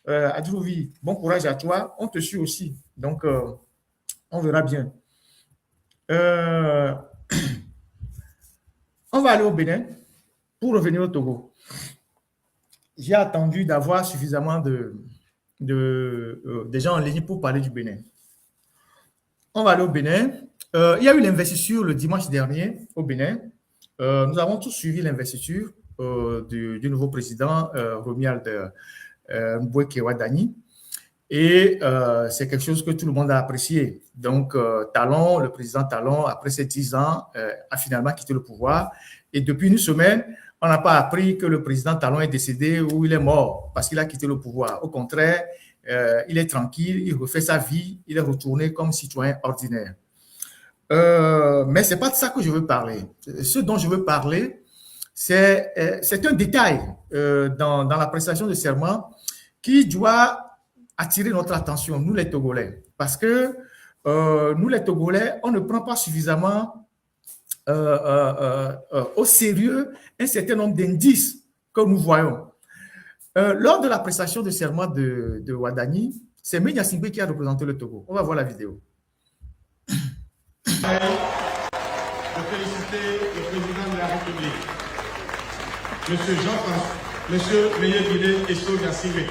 Adjouvi, bon courage à toi. On te suit aussi. Donc, on verra bien. On va aller au Bénin pour revenir au Togo. J'ai attendu d'avoir suffisamment de gens en ligne pour parler du Bénin. On va aller au Bénin. Il y a eu l'investiture le dimanche dernier au Bénin. Nous avons tous suivi l'investiture du nouveau président Romuald Mboueke Wadani. Et c'est quelque chose que tout le monde a apprécié. Donc, Talon, le président Talon, après ses 10 ans, a finalement quitté le pouvoir. Et depuis une semaine, on n'a pas appris que le président Talon est décédé ou il est mort parce qu'il a quitté le pouvoir. Au contraire, il est tranquille, il refait sa vie, il est retourné comme citoyen ordinaire. Mais ce n'est pas de ça que je veux parler. Ce dont je veux parler, c'est un détail dans la prestation de serment qui doit attirer notre attention, nous les Togolais. Parce que nous les Togolais, on ne prend pas suffisamment au sérieux un certain nombre d'indices que nous voyons. Lors de la prestation de serment de Wadani, c'est Ménia Singbe qui a représenté le Togo. On va voir la vidéo. De féliciter le président de la République, M. Jean-François, M. Meyer-Guilé Esso Singbe.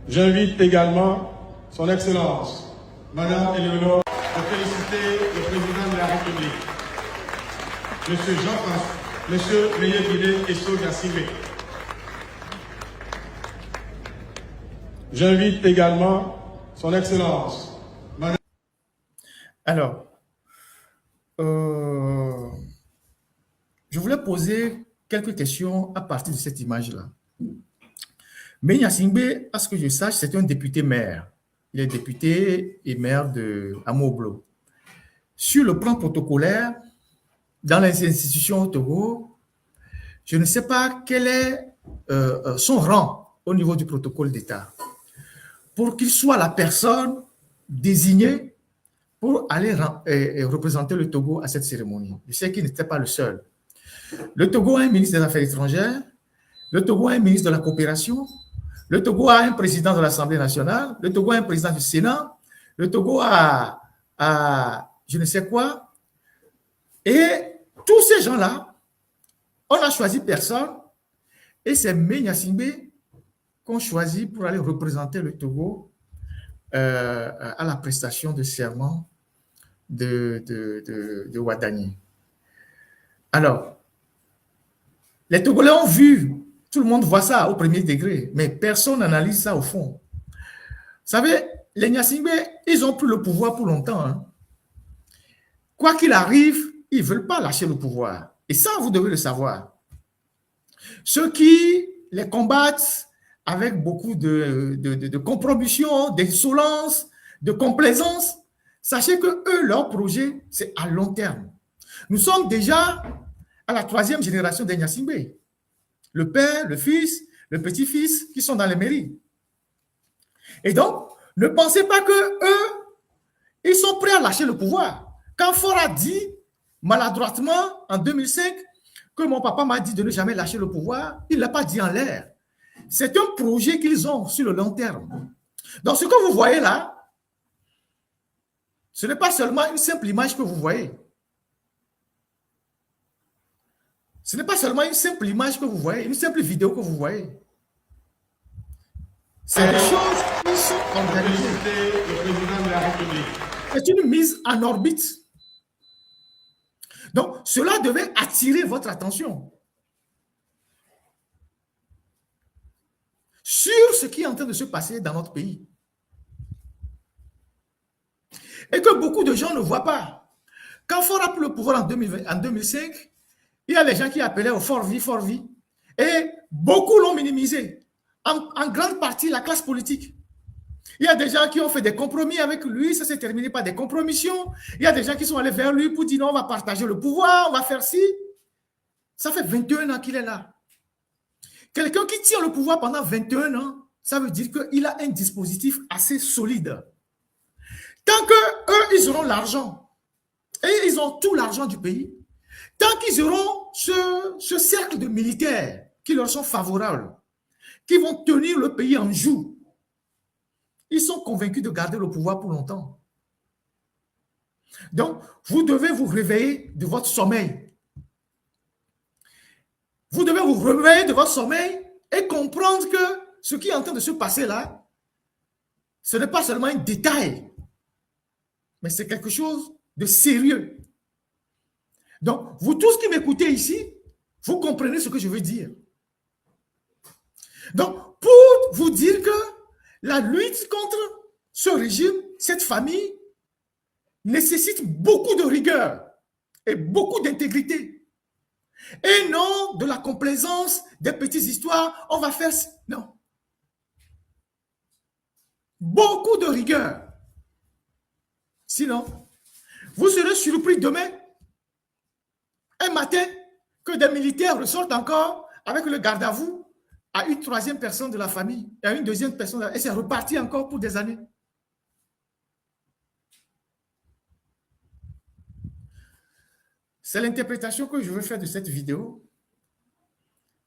J'invite également son Excellence, Madame Eleonore, de féliciter le président de la République, M. Jean-François, M. Meyer-Guilé Esso Singbe. J'invite également son Excellence, Madame. Alors, je voulais poser quelques questions à partir de cette image-là. Ménia Singbe, à ce que je sache, c'est un député maire. Il est député et maire de Amoblo. Sur le plan protocolaire, dans les institutions au Togo, je ne sais pas quel est son rang au niveau du protocole d'État pour qu'il soit la personne désignée pour aller représenter le Togo à cette cérémonie. Je sais qu'il n'était pas le seul. Le Togo a un ministre des Affaires étrangères, le Togo a un ministre de la coopération, le Togo a un président de l'Assemblée nationale, le Togo a un président du Sénat, le Togo a je ne sais quoi. Et tous ces gens-là, on n'a choisi personne et c'est Ménia Singbe qu'on choisit pour aller représenter le Togo à la prestation de serment de Wadani. Alors, les Togolais ont vu, tout le monde voit ça au premier degré, mais personne n'analyse ça au fond. Vous savez, les Nyasingbe, ils ont pris le pouvoir pour longtemps. Hein. Quoi qu'il arrive, ils ne veulent pas lâcher le pouvoir. Et ça, vous devez le savoir. Ceux qui les combattent avec beaucoup de compromission, d'insolence, de complaisance, sachez que eux, leur projet, c'est à long terme. Nous sommes déjà à la 3e génération des Nyasingbe. Le père, le fils, le petit-fils qui sont dans les mairies. Et donc, ne pensez pas que eux, ils sont prêts à lâcher le pouvoir. Quand Faure a dit, maladroitement, en 2005, que mon papa m'a dit de ne jamais lâcher le pouvoir, il ne l'a pas dit en l'air. C'est un projet qu'ils ont sur le long terme. Donc, ce que vous voyez là, ce n'est pas seulement une simple image que vous voyez. Ce n'est pas seulement une simple image que vous voyez, une simple vidéo que vous voyez. C'est des choses qui sont organisées. Le président de la République. C'est une mise en orbite. Donc, cela devait attirer votre attention sur ce qui est en train de se passer dans notre pays. Et que beaucoup de gens ne voient pas. Quand Faure a pris le pouvoir en 2005, il y a les gens qui appelaient au fort vie, fort vie. Et beaucoup l'ont minimisé. En grande partie, la classe politique. Il y a des gens qui ont fait des compromis avec lui, ça s'est terminé par des compromissions. Il y a des gens qui sont allés vers lui pour dire non, on va partager le pouvoir, on va faire ci. Ça fait 21 ans qu'il est là. Quelqu'un qui tient le pouvoir pendant 21 ans, ça veut dire qu'il a un dispositif assez solide. Tant qu'eux, ils auront l'argent, et ils ont tout l'argent du pays, tant qu'ils auront ce cercle de militaires qui leur sont favorables, qui vont tenir le pays en joue. Ils sont convaincus de garder le pouvoir pour longtemps. Donc, vous devez vous réveiller de votre sommeil. Vous devez vous réveiller de votre sommeil et comprendre que ce qui est en train de se passer là, ce n'est pas seulement un détail, mais c'est quelque chose de sérieux. Donc, vous tous qui m'écoutez ici, vous comprenez ce que je veux dire. Donc, pour vous dire que la lutte contre ce régime, cette famille, nécessite beaucoup de rigueur et beaucoup d'intégrité. Et non de la complaisance des petites histoires, on va faire... Non. Beaucoup de rigueur. Sinon, vous serez surpris demain, un matin, que des militaires ressortent encore avec le garde à vous à une troisième personne de la famille et à une deuxième personne, et c'est reparti encore pour des années. C'est l'interprétation que je veux faire de cette vidéo,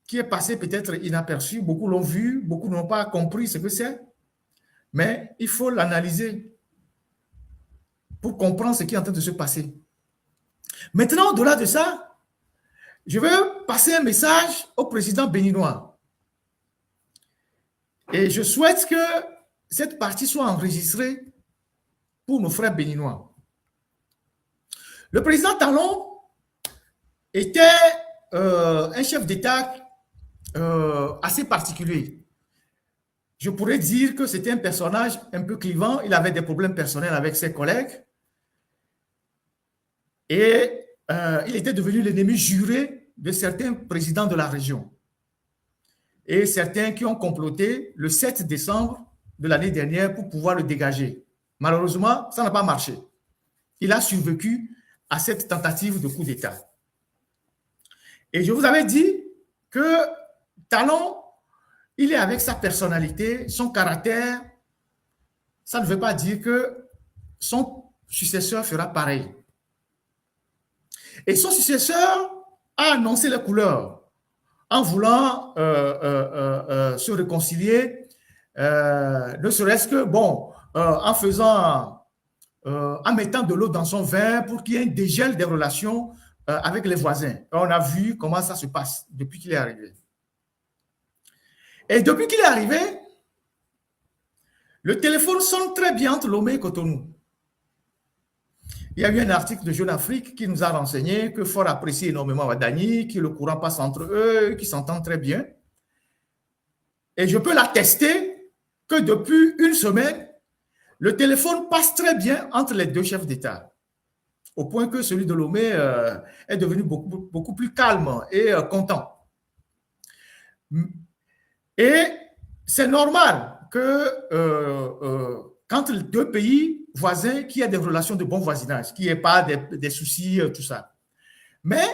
qui est passée peut-être inaperçue. Beaucoup l'ont vu, beaucoup n'ont pas compris ce que c'est, mais il faut l'analyser pour comprendre ce qui est en train de se passer. Maintenant, au-delà de ça, je veux passer un message au président béninois. Et je souhaite que cette partie soit enregistrée pour nos frères béninois. Le président Talon était un chef d'État assez particulier. Je pourrais dire que c'était un personnage un peu clivant. Il avait des problèmes personnels avec ses collègues. Et il était devenu l'ennemi juré de certains présidents de la région. Et certains qui ont comploté le 7 décembre de l'année dernière pour pouvoir le dégager. Malheureusement, ça n'a pas marché. Il a survécu à cette tentative de coup d'État. Et je vous avais dit que Talon, il est avec sa personnalité, son caractère. Ça ne veut pas dire que son successeur fera pareil. Et son successeur a annoncé les couleurs en voulant se réconcilier, ne serait-ce que, bon, en mettant de l'eau dans son vin pour qu'il y ait un dégel des relations avec les voisins. On a vu comment ça se passe depuis qu'il est arrivé. Et depuis qu'il est arrivé, le téléphone sonne très bien entre Lomé et Cotonou. Il y a eu un article de Jeune Afrique qui nous a renseigné que Fort apprécie énormément Wadani, que le courant passe entre eux, qu'ils s'entendent très bien. Et je peux l'attester que depuis une semaine, le téléphone passe très bien entre les deux chefs d'État. Au point que celui de Lomé est devenu beaucoup plus calme et content. Et c'est normal que quand les deux pays voisins, qu'il y ait des relations de bon voisinage, qu'il n'y ait pas des soucis, tout ça. Mais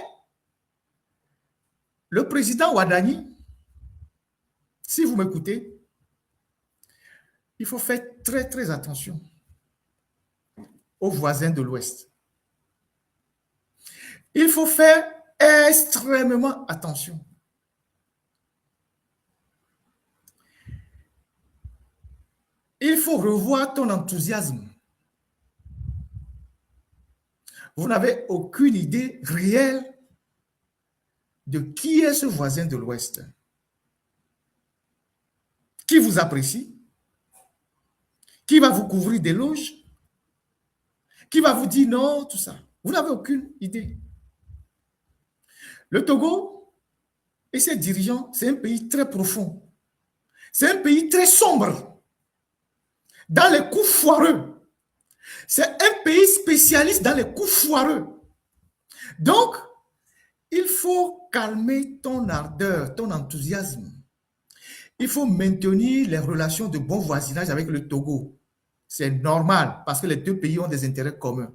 le président Wadani, si vous m'écoutez, il faut faire très, très attention aux voisins de l'Ouest. Il faut faire extrêmement attention. Il faut revoir ton enthousiasme. Vous n'avez aucune idée réelle de qui est ce voisin de l'Ouest, qui vous apprécie, qui va vous couvrir d'éloges, qui va vous dire non, tout ça. Vous n'avez aucune idée. Le Togo et ses dirigeants, c'est un pays très profond. C'est un pays très sombre, dans les coups foireux. C'est un pays spécialiste dans les coups foireux. Donc, il faut calmer ton ardeur, ton enthousiasme. Il faut maintenir les relations de bon voisinage avec le Togo. C'est normal parce que les deux pays ont des intérêts communs.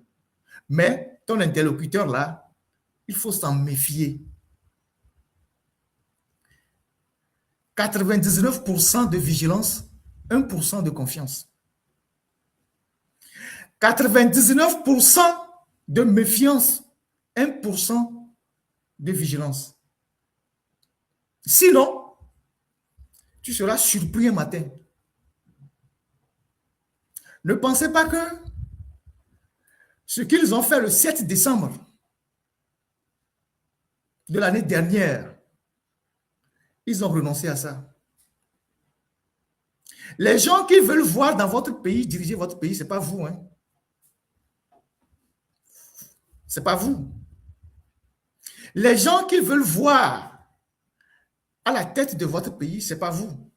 Mais ton interlocuteur là, il faut s'en méfier. 99% de vigilance, 1% de confiance. 99% de méfiance, 1% de vigilance. Sinon, tu seras surpris un matin. Ne pensez pas que ce qu'ils ont fait le 7 décembre de l'année dernière, ils ont renoncé à ça. Les gens qui veulent voir dans votre pays, diriger votre pays, ce n'est pas vous. Hein. Ce n'est pas vous. Les gens qui veulent voir à la tête de votre pays, ce n'est pas vous.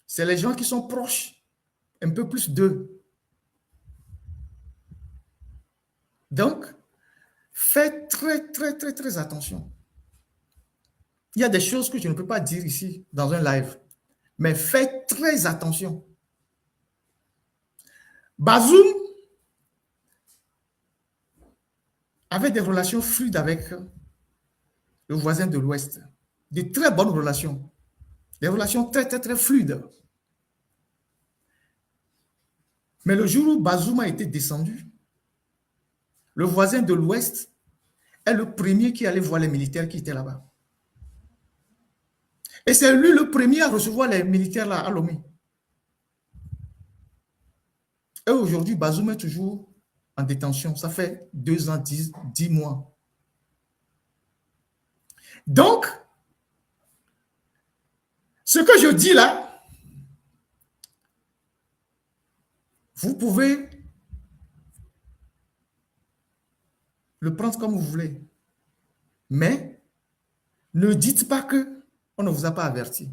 C'est les gens qui sont proches, un peu plus d'eux. Donc, faites très attention. Il y a des choses que je ne peux pas dire ici dans un live, mais faites très attention. Bazoum avait des relations fluides avec le voisin de l'Ouest. De très bonnes relations. Des relations très fluides. Mais le jour où Bazoum a été descendu, le voisin de l'Ouest est le premier qui allait voir les militaires qui étaient là-bas. Et c'est lui le premier à recevoir les militaires là à Lomé. Et aujourd'hui, Bazoum est toujours en détention. Ça fait 2 ans, 10 mois. Donc, ce que je dis là, vous pouvez le prendre comme vous voulez. Mais ne dites pas qu'on ne vous a pas averti.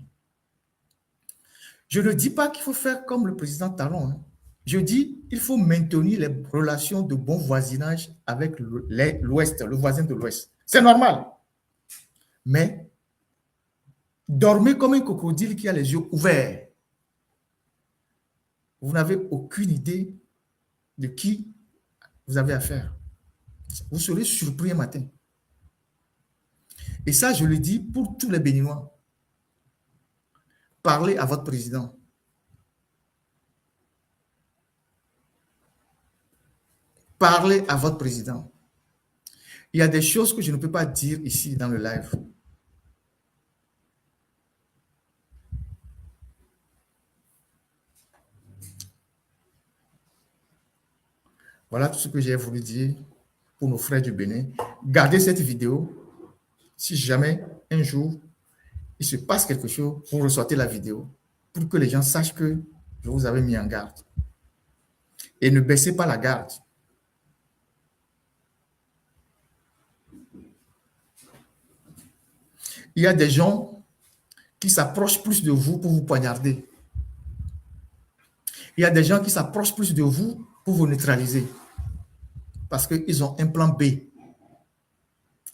Je ne dis pas qu'il faut faire comme le président Talon. Hein. Je dis qu'il faut maintenir les relations de bon voisinage avec l'Ouest, le voisin de l'Ouest. C'est normal. Mais dormez comme un crocodile qui a les yeux ouverts. Vous n'avez aucune idée de qui vous avez affaire. Vous serez surpris un matin. Et ça, je le dis pour tous les Béninois. Parlez à votre président. Parlez à votre président. Il y a des choses que je ne peux pas dire ici dans le live. Voilà tout ce que j'ai voulu dire pour nos frères du Bénin. Gardez cette vidéo. Si jamais un jour il se passe quelque chose, vous ressortez la vidéo pour que les gens sachent que je vous avais mis en garde. Et ne baissez pas la garde. Il y a des gens qui s'approchent plus de vous pour vous poignarder. Il y a des gens qui s'approchent plus de vous pour vous neutraliser. Parce qu'ils ont un plan B.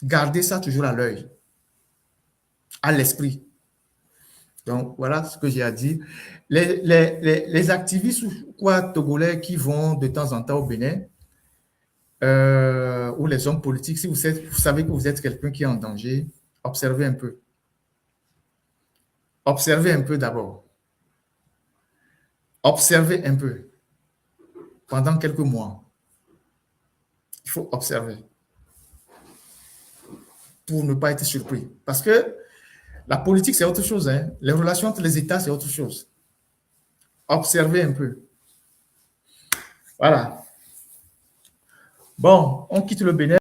Gardez ça toujours à l'œil, à l'esprit. Donc, voilà ce que j'ai à dire. Les activistes togolais qui vont de temps en temps au Bénin, ou les hommes politiques, si vous savez que vous êtes quelqu'un qui est en danger, observez un peu. Observez un peu d'abord. Observez un peu. Pendant quelques mois. Il faut observer. Pour ne pas être surpris. Parce que la politique, c'est autre chose. Hein. Les relations entre les États, c'est autre chose. Observez un peu. Voilà. Bon, on quitte le Bénin.